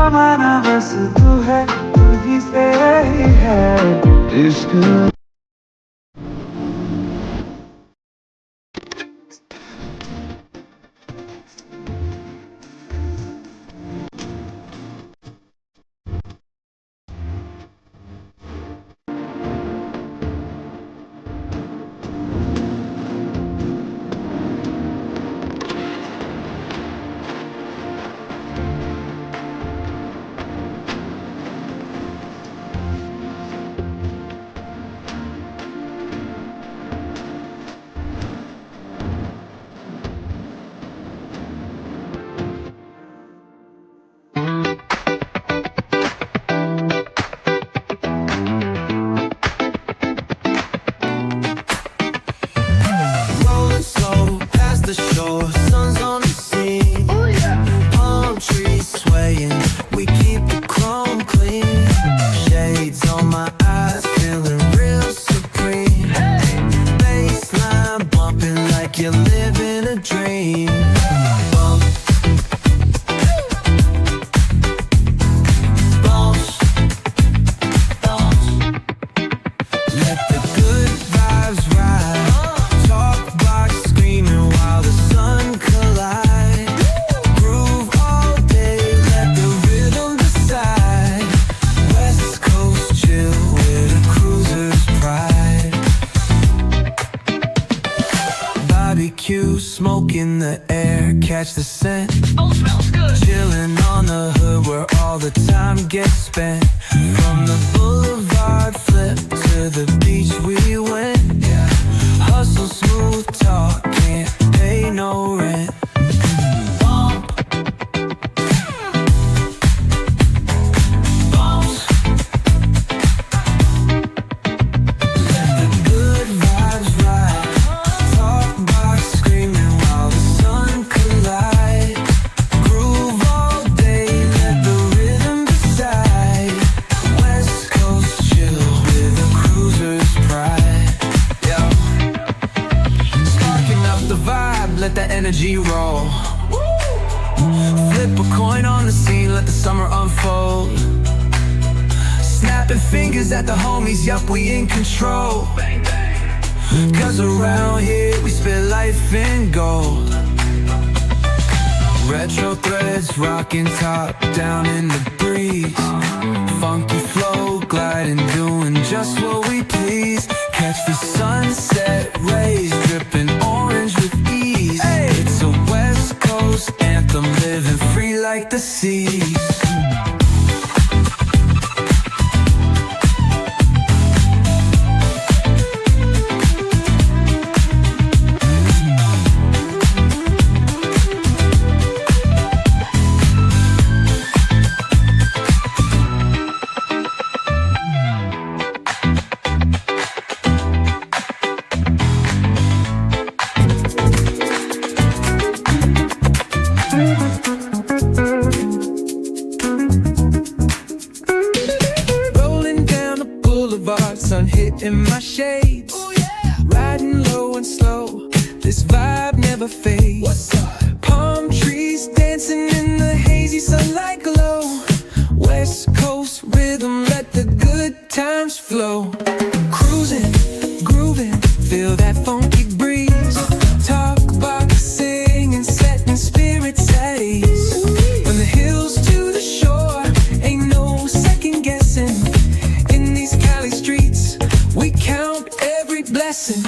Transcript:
जमाना बस तू है, तुझी से ही है इश्क। Smoke in the air, catch the scent. Oh, smells good. Chilling on the hood where all the time gets spent. From the boulevard flip to the beach we went. Yeah. Hustle, smooth talk, can't pay no rent. Let the energy roll. Flip a coin on the scene, let the summer unfold. Snapping fingers at the homies, yup, we in control. Cause around here we spit life in gold. Retro threads, rocking top down in the breeze. Funky flow, gliding, doing just what we please. Catch the sunset rays, dripping orange with ease. It's a West Coast anthem, living free like the seas. Sun hitting my shades. Ooh, yeah. Riding low and slow, this vibe never fades. What's up? Palm trees dancing in the hazy sunlight glow. West Coast rhythm, let the good times flow. Cruising, grooving, feel that funky breeze. Talk about singing, setting spirits at ease. From the hills to the shore, ain't no second guessing. In these Cali streets, we count every blessing.